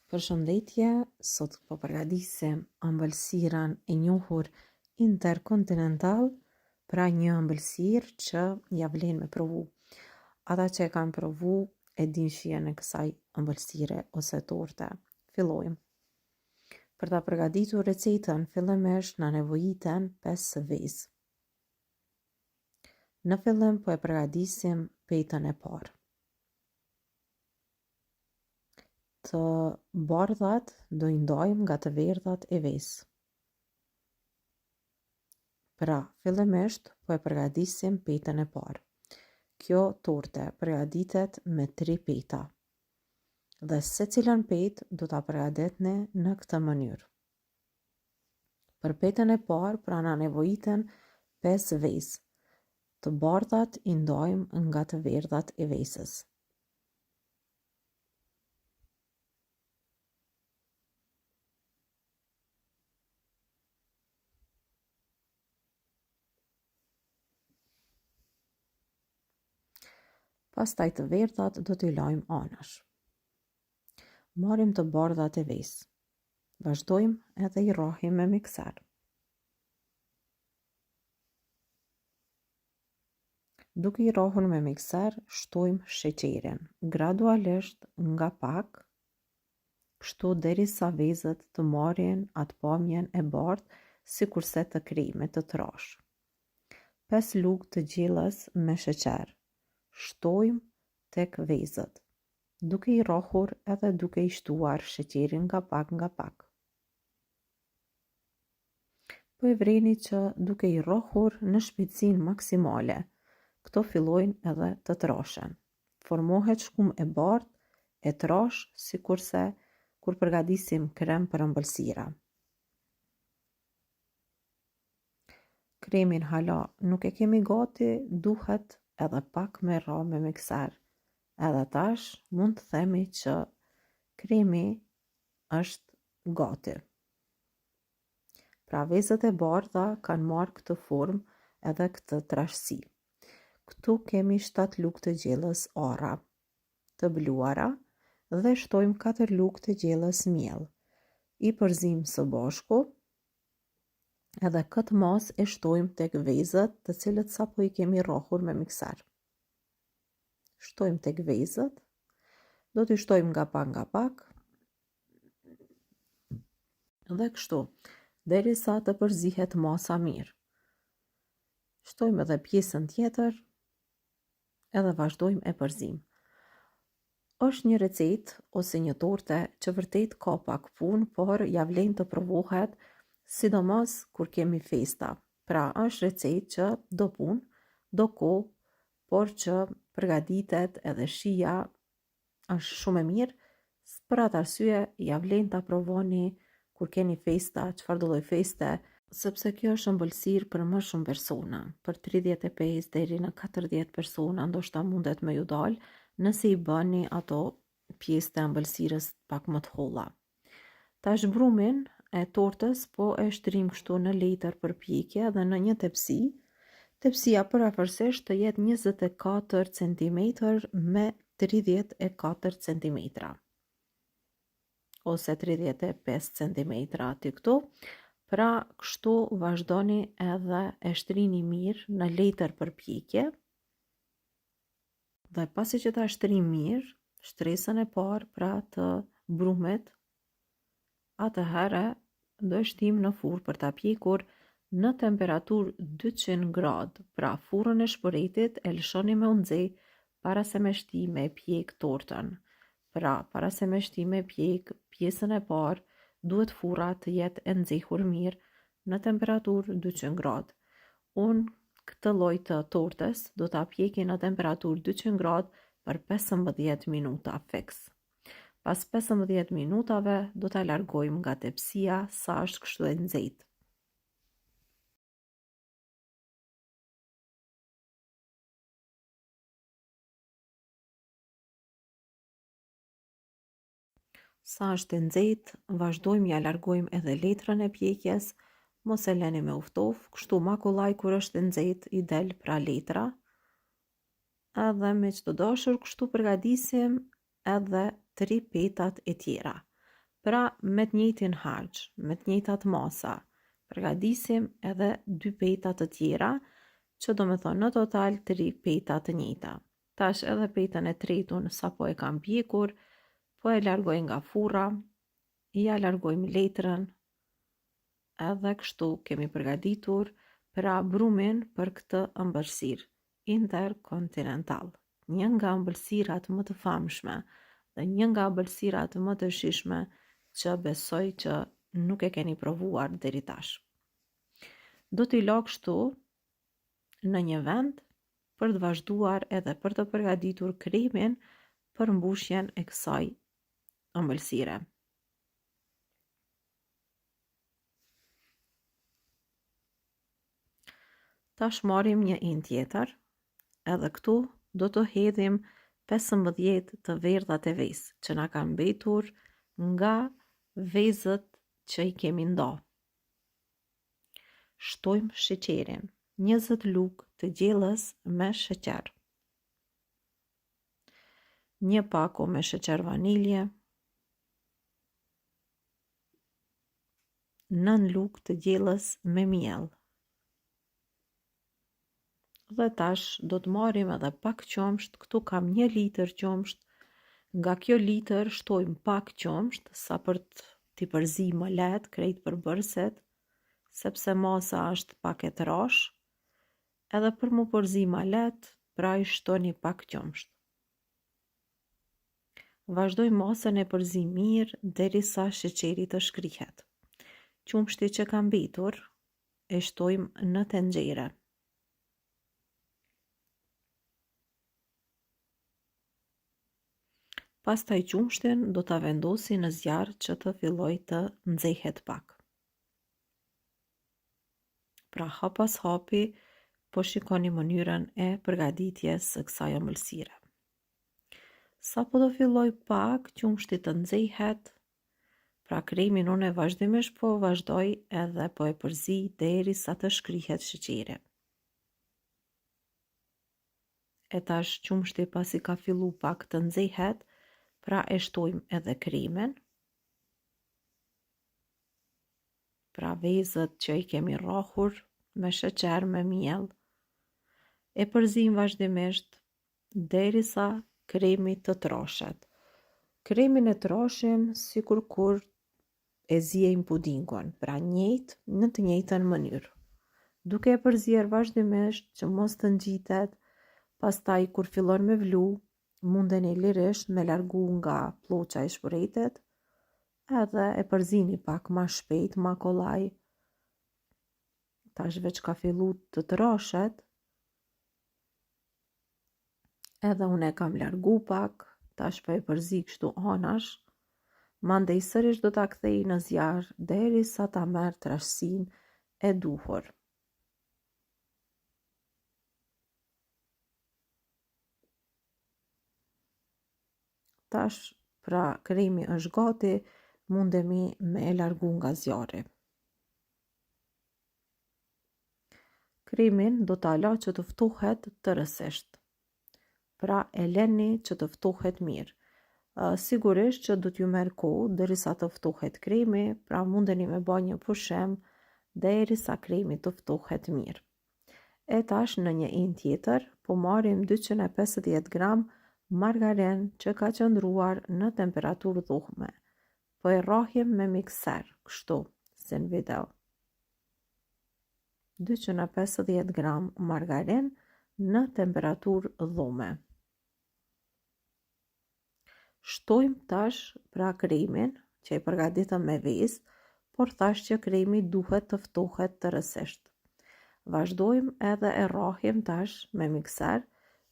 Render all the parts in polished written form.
Përshëndetje, sot po përgatisim ëmbëlsirën e njohur interkontinental, pra një ëmbëlsirë që ja vlen me provu. Ata që e kanë provu e din shijen e kësaj ëmbëlsire ose torte. Fillojmë. Për ta përgatitur recetën, fillimisht na nevojiten 5 vezë. Në fillim po e përgatisim petën e parë. Të bardhat do i ndajmë nga të verdhat e vezë. Pra, fillimisht po e përgatisim petën e parë. Kjo torte përgatitet me 3 peta. Dhe secilën petë do ta përgatitni në këtë mënyrë. Për petën e parë, pra na nevojiten 5 vezë. Të bardhat i ndajmë nga të verdhat e vezës. Pastaj të verdhat do t'i lajmë anash. Marrim të bardhat e vezë. Vazhdojmë edhe i rrahim me mikser. Duke i rrahur me mikser, shtojmë sheqerin, gradualisht nga pak, kështu derisa vezët të marrin atë pamjen e bardhë sikurse të kremit të trash. 5 lugë të gjellës me sheqer. Shtojmë tek vezët, duke i rrahur edhe duke i shtuar sheqerin nga pak. Po e vreni që duke i rrahur në shpejtësinë maksimale, këto fillojnë edhe të trashen. Formohet shkum e bardhë, e trash, sikurse kur përgatisim krem për ëmbëlsira. Kremin hala nuk e kemi gati, duhet edhe pak me rra me mikser. Edhe tash mund të themi që kremi është gati. Pra vezët e bardha kanë marrë këtë formë edhe këtë trashësi. Këtu kemi 7 lugë të gjellës arra, të bluara, dhe shtojmë 4 lugë të gjellës miell. I përzim së bashku, edhe këtë mas e shtojmë tek vezët të cilët sapo i kemi rrahur me mikser. Shtojmë tek vezët, do t'i shtojmë nga pak, dhe kështu, derisa të përzihet masa mirë. Shtojmë edhe pjesën tjetër, edhe vazhdojmë e përzim. Është një recetë ose një torte që vërtet ka pak punë, por ja vlen të provohet, sidomos kur kemi festa. Pra, është recetë që do punë, do kohë, por që përgatitet edhe shija është shumë e mirë. Për atë arsye ja vlen ta provoni kur keni festa, çfarëdo lloj feste, sepse kjo është ëmbëlsirë për më shumë persona, për 35 deri në 40 persona, ndoshta mundet me ju dalë nëse i bëni ato pjesë të ëmbëlsirës pak më të holla. Tash brumin e tortës po e shtrim kështu në letër për pjekje dhe në një tepsi. Tepsia përafërsisht të jetë 24 cm me 34 cm ose 35 cm aty këtu. Pra kështu vazhdoni edhe e shtrini mirë në letër për pjekje. Dhe pasi që ta shtrim mirë, shtresën e parë pra të brumit, atëherë do e shtim në furrë për ta pjekur në temperaturë 200 gradë, pra furrën e shpëretit e lëshoni me u nxeh para se me shti me pjek tortën. Pra, para se me shti me pjek pjesën e parë, duhet furra të jetë e nxehur mirë në temperaturë 200 gradë. Unë këtë lloj të tortës do ta pjeki në temperaturë 200 gradë për 15 minuta fiks. Pas 15 minutave do ta largojmë nga tepsia sa është kështu e nxehtë. Sa është e nxehtë, vazhdojmë ja largojmë edhe letrën e pjekjes, mos e lëni me uftof, kështu makullaj kur është e nxehtë i del pra letra. Edhe me çdo dashur kështu përgatisim edhe 3 petat e tjera. Pra me të njëjtin harç, me të njëjtat masa, përgatisim edhe 2 peta të tjera, që do me thonë në total 3 peta të njëjta. Tash edhe petën e tretun sa po e kam pjekur, po e largoj nga furra, ja largojmë letrën, edhe kështu kemi përgatitur pra brumin për këtë ëmbëlsirë interkontinental. Një nga ëmbëlsirat më të famshme dhe një nga ëmbëlsirat më të shijshme që besoj që nuk e keni provuar deri tash. Do t'i lo kështu në një vend për të vazhduar edhe për të përgatitur kremin për mbushjen e kësaj ëmbëlsire. Tash marrim një enë tjetër, edhe këtu do të hedhim 15 të verdhat e vezë që na kanë mbetur nga vezët që i kemi ndo. Shtojmë sheqerin, 20 lugë të gjellës me sheqer, 1 pako me sheqer vanilje, 9 lugë të gjellës me miell. Dhe tash do të marrim edhe pak qumsht, këtu kam 1 litër qumsht, nga kjo litër shtojmë pak qumsht, sa për t'i përzi më lehtë krejt përbërëset, sepse masa është pak e trash, edhe për mu përzi më lehtë, pra i shtoni pak qumsht. Vazhdoj masën e përzi mirë derisa sheqeri të shkrihet. Qumshti që ka mbetur e shtojmë në tenxhere. Pastaj qumshtin do ta vendosi në zjarr që të filloj të nxehet pak. Pra hap pas hapi po shikoni mënyrën e përgatitjes së kësaj ëmbëlsire. Sa po do filloj pak qumshti të nxehet, pra kremin unë vazhdimisht po vazhdoj edhe po e përzi derisa të shkrihet sheqeri. E tash qumshti pasi ka fillu pak të nxehet, pra e shtojmë edhe kremin, pra vezët që i kemi rrahur me sheqer me miell, e përzim vazhdimisht derisa kremi të troshet. Kremin e troshim sikur kur e ziejmë pudingun, pra në të njëjtën mënyrë, duke e përzier vazhdimisht që mos të ngjitet. Pastaj kur fillon me vlu, mundeni lirisht me largu nga ploqa i shpërejtet, edhe e përzini pak ma shpejt, ma kollaj. Tash veç ka fillu të troshet, edhe unë e kam largu pak, tash po e përzi kështu anash, mandej sërish do ta kthej në zjarr derisa ta merr trashësinë e duhur. Tash, pra kremi është gati, mundemi me e largu nga zjarri. Kremin do ta la që të ftohet tërësisht. Pra e leni që të ftohet mirë. Sigurisht që do t'ju merr kohë derisa të ftohet kremi, pra mundeni me bë një pushim derisa kremi të ftohet mirë. E tash në një enë tjetër po marrim 250 gram margarin që ka qëndruar në temperaturë dhuhme. Po e rrahim me mikser, kështu, si në video. 250 gram margarin në temperaturë dhuhme. Shtojmë tash pra kremin që i përgatitëm me vezë, por thash që kremi duhet të ftohet tërësisht. Vazhdojmë edhe e rrahim tash me mikser,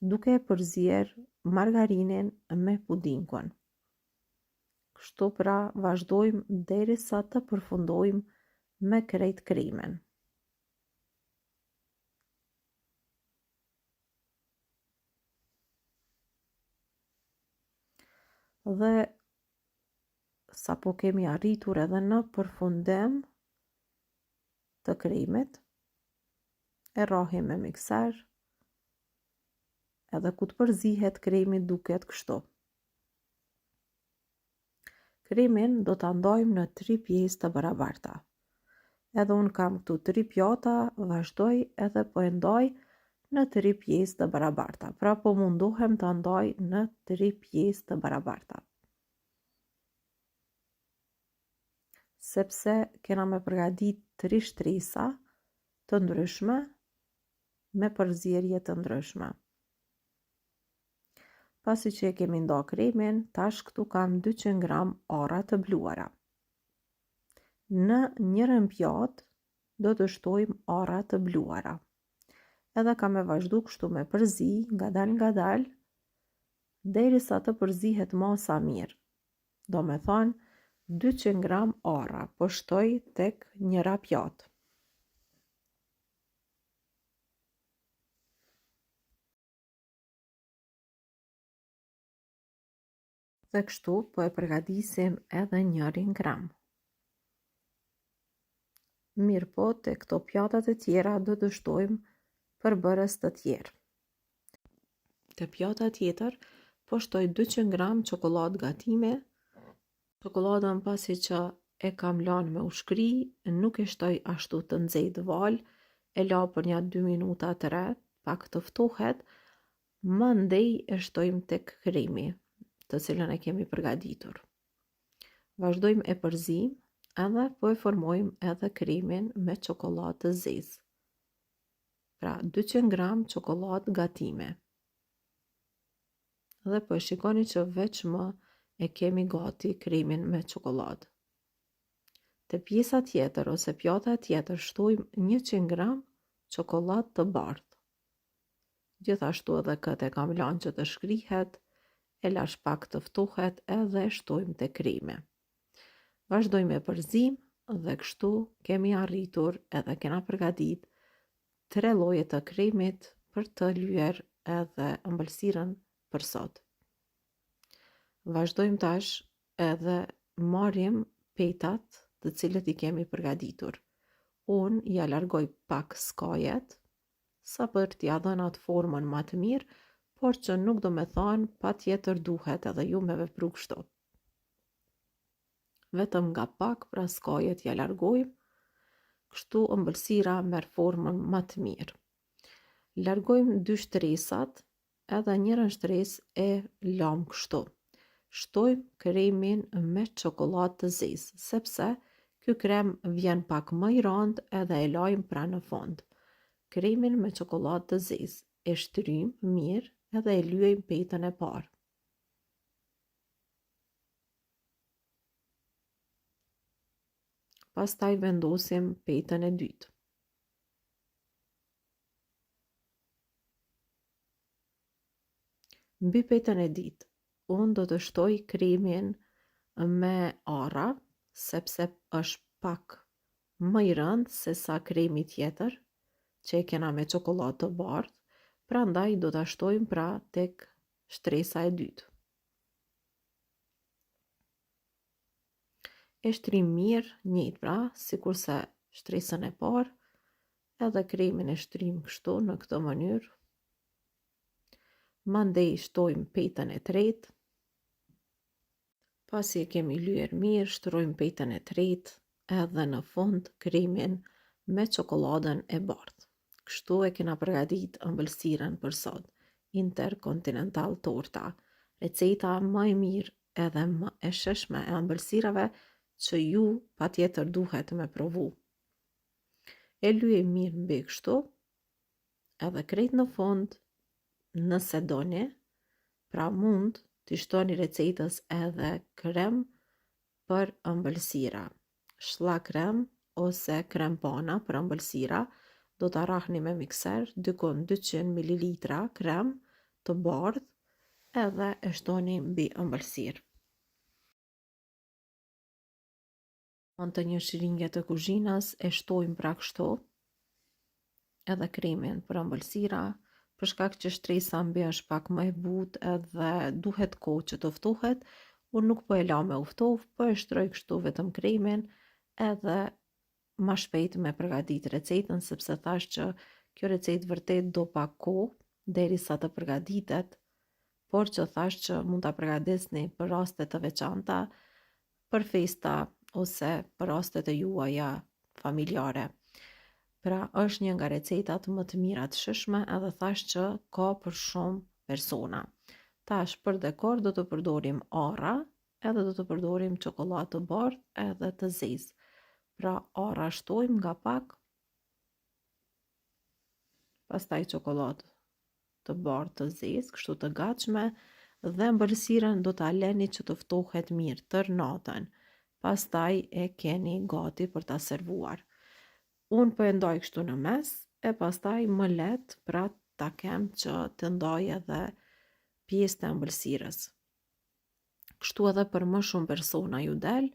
duke e përzier margarinin me pudingun. Kështu pra vazhdojmë derisa të përfundojmë me krejt kremin. Dhe sa po kemi arritur edhe në përfundim të kremit, e rrahim me mikser, edhe ku të përzihet kremi duket kështu. Kremin do ta ndojmë në 3 pjesë të barabarta. Edhe unë kam këtu 3 pjata, vazhdoj edhe po e ndoj në 3 pjesë të barabarta. Pra po mundohem të ndoj në 3 pjesë të barabarta. Sepse kena me përgadit 3 shtresa të ndryshme me përzierje të ndryshme. Pasi që e kemi ndo kremin, tash këtu kam 200 gram arra të bluara. Në njërën pjatë do të shtojmë arra të bluara. Edhe kam e vazhdu kështu me përzi, nga dal, derisa të përzihet masa mirë. Do me thonë, 200 gram arra, po shtoj tek njëra pjatë. Dhe kështu po e përgatisim edhe njërin gram. Mirë po, të këto pjatat e tjera do të shtojmë përbërës të tjerë. Të pjata tjetër, po shtoj 200 gram çokoladë gatime. Çokoladën pasi që e kam lanë me ushkri, nuk e shtoj ashtu të nxehtë val, e la për një 2 minuta të rreth, pak të ftohet, mandej e shtojmë tek kremi, të cilën e kemi përgatitur. Vazhdojmë e përzim, edhe po e formojmë edhe kremin me çokoladë të zezë. Pra 200 gram çokoladë gatime. Dhe po e shikoni që veç më e kemi gati kremin me çokoladë. Te pjesa tjetër ose pjata tjetër shtojmë 100 gram çokoladë të bardhë. Gjithashtu edhe këtë e kam lanë që të shkrihet, e lash pak të ftohet edhe shtojmë te kremi. Vazhdojmë e përzim dhe kështu kemi arritur edhe kena përgatit 3 lloje të kremit për të lyer edhe ëmbëlsirën për sot. Vazhdojmë tash edhe marrim petat të cilët i kemi përgatitur. Unë ja largoj pak skajet, sa për t'ja dhënë atë formën ma të mirë, por që nuk do me thonë pa tjetër duhet edhe ju me vepru kështu. Vetëm nga pak pra skajet ja largojmë, kështu ëmbëlsira merr formën ma të mirë. Largojmë 2 shtresat, edhe njërën shtresë e lam kështu. Shtojmë kremin me çokoladë të zezë, sepse ky krem vjen pak më i randë edhe e lajmë pra në fund. Kremin me çokoladë të zezë, e shtrym mirë edhe e lyejmë petën e parë. Pastaj vendosim petën e dytë. Mbi petën e dytë, unë do të shtoj kremin me arra, sepse është pak më i rëndë se sa kremi tjetër, që e kena me çokoladë të bardhë, prandaj do ta shtojmë pra tek shtresa e dytë. E shtrim mirë, njëjtë pra, sikurse shtresën e parë, edhe kremin e shtrim kështu në këtë mënyrë. Mandej shtojmë petën e tretë. Pasi e kemi lyer mirë, shtrojmë petën e tretë edhe në fund kremin me çokoladën e bardhë. Kështu e kena përgatit ëmbëlsirën për sot, Intercontinental torta, receta më e mirë edhe më e sheshme e ëmbëlsirave që ju patjetër duhet me provu. E lyej mirë mbi kështu, edhe krejt në fund, nëse doni, pra mund t'i shtoni recetës edhe krem për ëmbëlsira. Shlla krem ose krem pana për ëmbëlsira, do t'a rahni me mikser, dykon 200 ml krem të bardhë, edhe e shtoni mbi ëmbëlsirë. Në të një shiringe të kuzhinës e shtojmë pra kështu edhe kremin për ëmbëlsira, për shkak që shtresa mbi është pak më e butë edhe duhet kohë që të ftohet, unë nuk po e la me u ftof, po e shtroj kështu vetëm kremin edhe ma shpejt me përgatit recetën, sepse thash që kjo recetë vërtet do pak kohë derisa të përgatitet, por që thash që mund ta përgatesni për raste të veçanta për festa ose për rastet e juaja familjare. Pra është një nga recetat më të mira të shishme edhe thash që ka për shumë persona. Tash për dekor do të përdorim arra edhe do të përdorim çokoladë të bardhë edhe të zezë. Pra arra shtojmë nga pak, pastaj çokoladë të bardhë të zezë, kështu të gatshme, dhe ëmbëlsiren do ta leni që të ftohet mirë tër natën. Pastaj e keni gati për ta servuar. Unë po e ndaj kështu në mes, e pastaj më let pra ta kem që të ndaj edhe pjesë të ëmbëlsirës. Kështu edhe për më shumë persona ju del,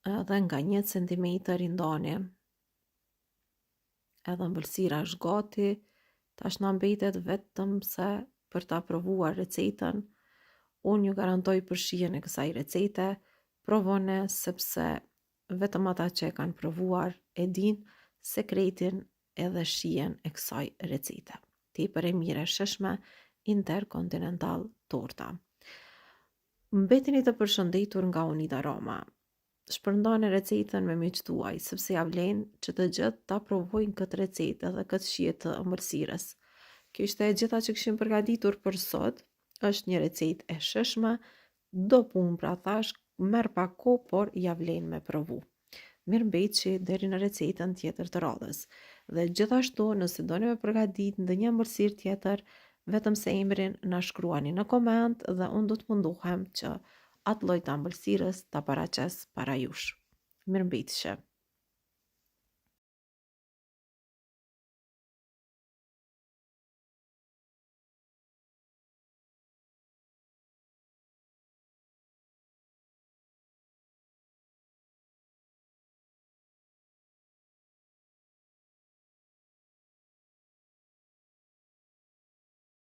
edhe nga 1 cm i ndani. Edhe ëmbëlsira është gati, tash na mbetet vetëm se për ta provuar recetën. Unë ju garantoj përshijen e kësaj recete, provone sepse vetëm ata që e kanë provuar e din sekretin edhe shijen e kësaj recete. Tepër e mirë e shishme, interkontinental torta. Mbeteni të përshëndetur nga Unida Roma. Shpërndani recetën me miqtë tuaj, sepse ja vlen që të gjithë ta provojnë këtë recetë edhe këtë shije të ëmbëlsirës. Kjo ishte e gjitha që kishim përgatitur për sot. Është një recetë e shishme, do punë pra thash, merr pak kohë, por ja vlen me provu. Mirëmbëjtje deri në recetën tjetër të radhës. Dhe gjithashtu, nëse doni me përgatitur ndonjë ëmbëlsirë tjetër, vetëm se emrin na shkruani në koment dhe unë do të munduhem që atë lloj të ëmbëlsirës ta paraqes para jush. Mirëmbëjtje.